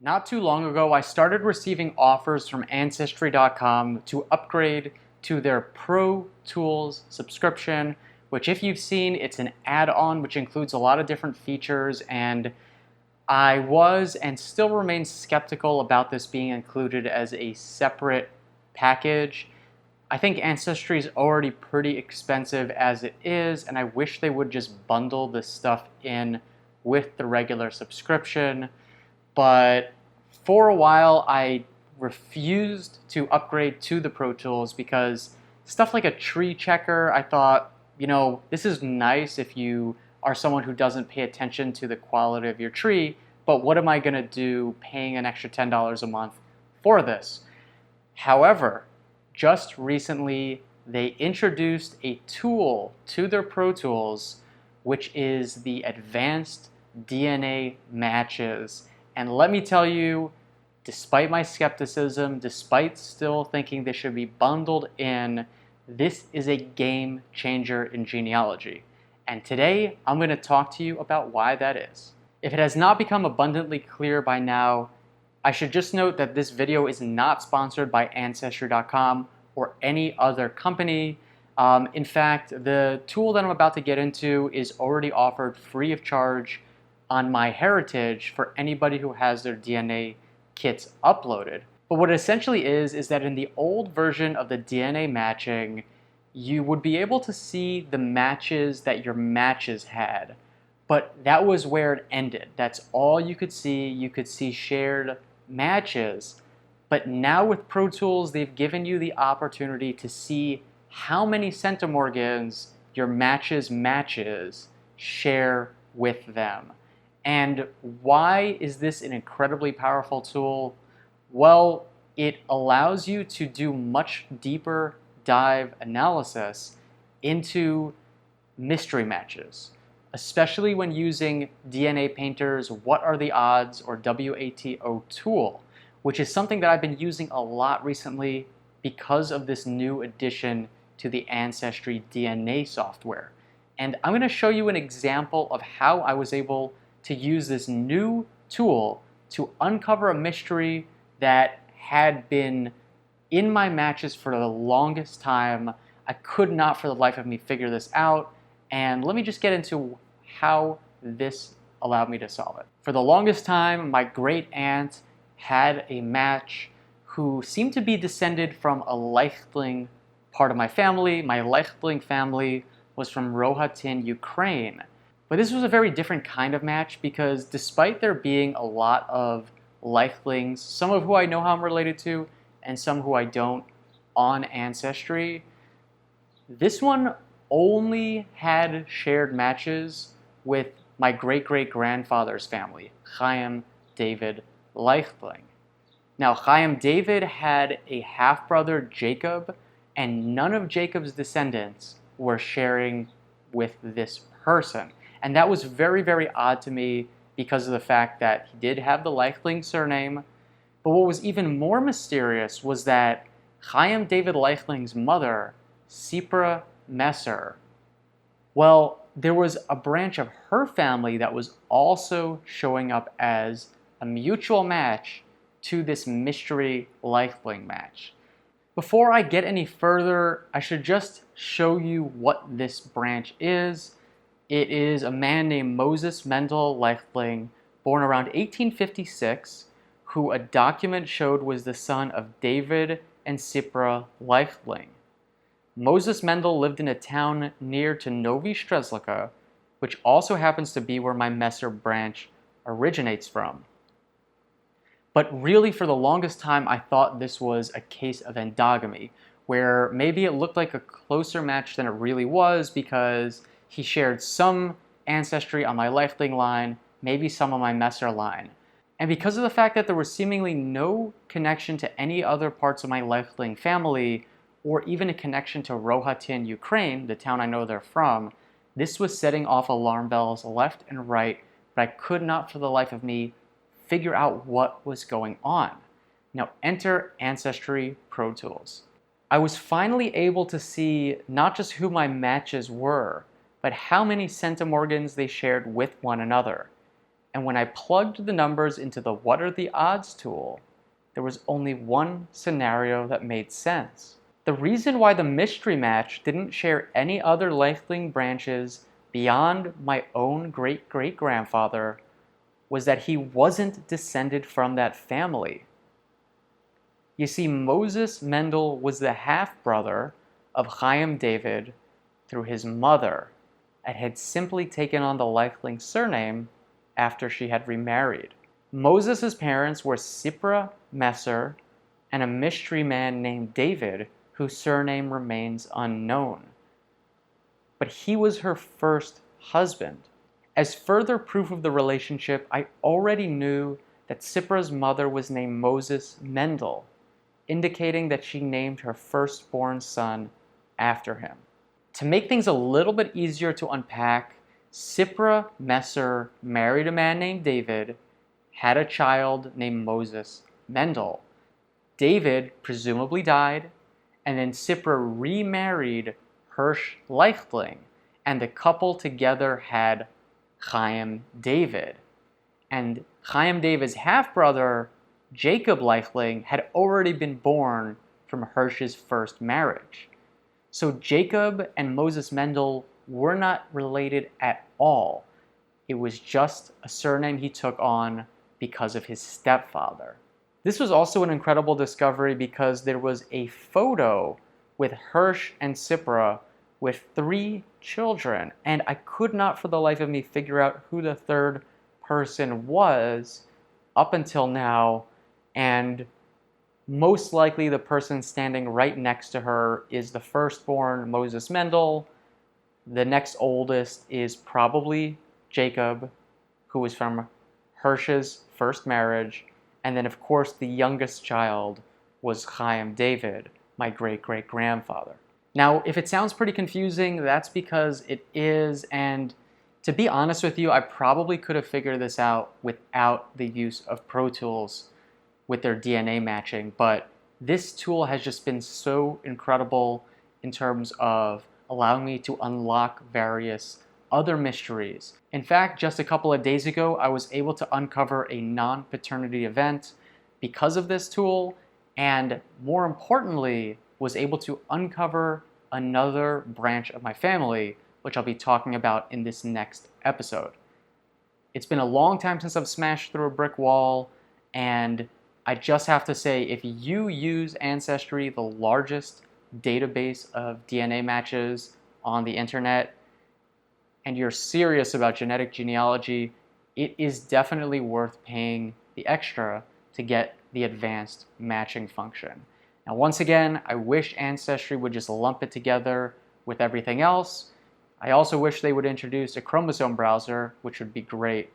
Not too long ago, I started receiving offers from Ancestry.com to upgrade to their Pro Tools subscription, which if you've seen, it's an add-on which includes a lot of different features, and I was and still remain skeptical about this being included as a separate package. I think Ancestry is already pretty expensive as it is, and I wish they would just bundle this stuff in with the regular subscription. But for a while, I refused to upgrade to the Pro Tools because stuff like a tree checker, I thought, this is nice if you are someone who doesn't pay attention to the quality of your tree, but what am I going to do paying an extra $10 a month for this? However, just recently, they introduced a tool to their Pro Tools, which is the Advanced DNA Matches. And let me tell you, despite my skepticism, despite still thinking they should be bundled in, this is a game changer in genealogy. And today, I'm going to talk to you about why that is. If it has not become abundantly clear by now, I should just note that this video is not sponsored by Ancestry.com or any other company. In fact, the tool that I'm about to get into is already offered free of charge on MyHeritage for anybody who has their DNA kits uploaded. But what it essentially is that in the old version of the DNA matching, you would be able to see the matches that your matches had. But that was where it ended. That's all you could see. You could see shared matches. But now with Pro Tools, they've given you the opportunity to see how many centimorgans your matches share with them. And why is this an incredibly powerful tool? Well, it allows you to do much deeper dive analysis into mystery matches, especially when using DNA Painter's What Are the Odds or WATO tool, which is something that I've been using a lot recently because of this new addition to the Ancestry DNA software. And I'm going to show you an example of how I was able to use this new tool to uncover a mystery that had been in my matches for the longest time. I could not for the life of me figure this out, and let me just get into how this allowed me to solve it. For the longest time, my great aunt had a match who seemed to be descended from a Leichtling part of my family. My Leichtling family was from Rohatin, Ukraine. But this was a very different kind of match because despite there being a lot of Leichtlings, some of who I know how I'm related to and some who I don't on Ancestry, this one only had shared matches with my great-great-grandfather's family, Chaim David Leichtling. Now, Chaim David had a half-brother, Jacob, and none of Jacob's descendants were sharing with this person. And that was very, very odd to me because of the fact that he did have the Leichtling surname. But what was even more mysterious was that Chaim David Leichtling's mother, Sipra Messer, well, there was a branch of her family that was also showing up as a mutual match to this mystery Leichtling match. Before I get any further, I should just show you what this branch is. It is a man named Moses Mendel Leichtling, born around 1856, who a document showed was the son of David and Sipra Leichtling. Moses Mendel lived in a town near to Novi Strzelka, which also happens to be where my Messer branch originates from. But really, for the longest time, I thought this was a case of endogamy, where maybe it looked like a closer match than it really was because he shared some ancestry on my Leichtling line, maybe some on my Messer line. And because of the fact that there was seemingly no connection to any other parts of my Leichtling family, or even a connection to Rohatin, Ukraine, the town I know they're from, this was setting off alarm bells left and right, but I could not for the life of me figure out what was going on. Now enter Ancestry Pro Tools. I was finally able to see not just who my matches were, but how many centimorgans they shared with one another. And when I plugged the numbers into the what are the odds tool, there was only one scenario that made sense. The reason why the mystery match didn't share any other lifelink branches beyond my own great-great-grandfather was that he wasn't descended from that family. You see, Moses Mendel was the half-brother of Chaim David through his mother and had simply taken on the lifelink surname after she had remarried. Moses' parents were Sipra Messer and a mystery man named David, whose surname remains unknown. But he was her first husband. As further proof of the relationship, I already knew that Sipra's mother was named Moses Mendel, indicating that she named her firstborn son after him. To make things a little bit easier to unpack, Sipra Messer married a man named David, had a child named Moses Mendel. David presumably died, and then Sipra remarried Hirsch Leichtling, and the couple together had Chaim David. And Chaim David's half-brother, Jacob Leichtling, had already been born from Hirsch's first marriage. So Jacob and Moses Mendel were not related at all. It was just a surname he took on because of his stepfather. This was also an incredible discovery because there was a photo with Hirsch and Sipra with 3 children, and I could not for the life of me figure out who the third person was up until now, and most likely the person standing right next to her is the firstborn Moses Mendel. The next oldest is probably Jacob, who was from Hirsch's first marriage, and then of course the youngest child was Chaim David, my great-great-grandfather. Now, if it sounds pretty confusing, that's because it is, and to be honest with you, I probably could have figured this out without the use of Pro Tools with their DNA matching, but this tool has just been so incredible in terms of allowing me to unlock various other mysteries. In fact, just a couple of days ago, I was able to uncover a non-paternity event because of this tool, and more importantly, was able to uncover another branch of my family, which I'll be talking about in this next episode. It's been a long time since I've smashed through a brick wall, and I just have to say, if you use Ancestry, the largest database of DNA matches on the internet, and you're serious about genetic genealogy, it is definitely worth paying the extra to get the advanced matching function. Now, once again, I wish Ancestry would just lump it together with everything else. I also wish they would introduce a chromosome browser, which would be great.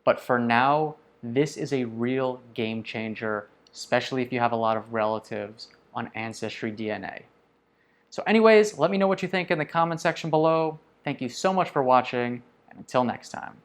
But for now, this is a real game changer, especially if you have a lot of relatives on Ancestry DNA. So anyways, let me know what you think in the comment section below. Thank you so much for watching, and until next time.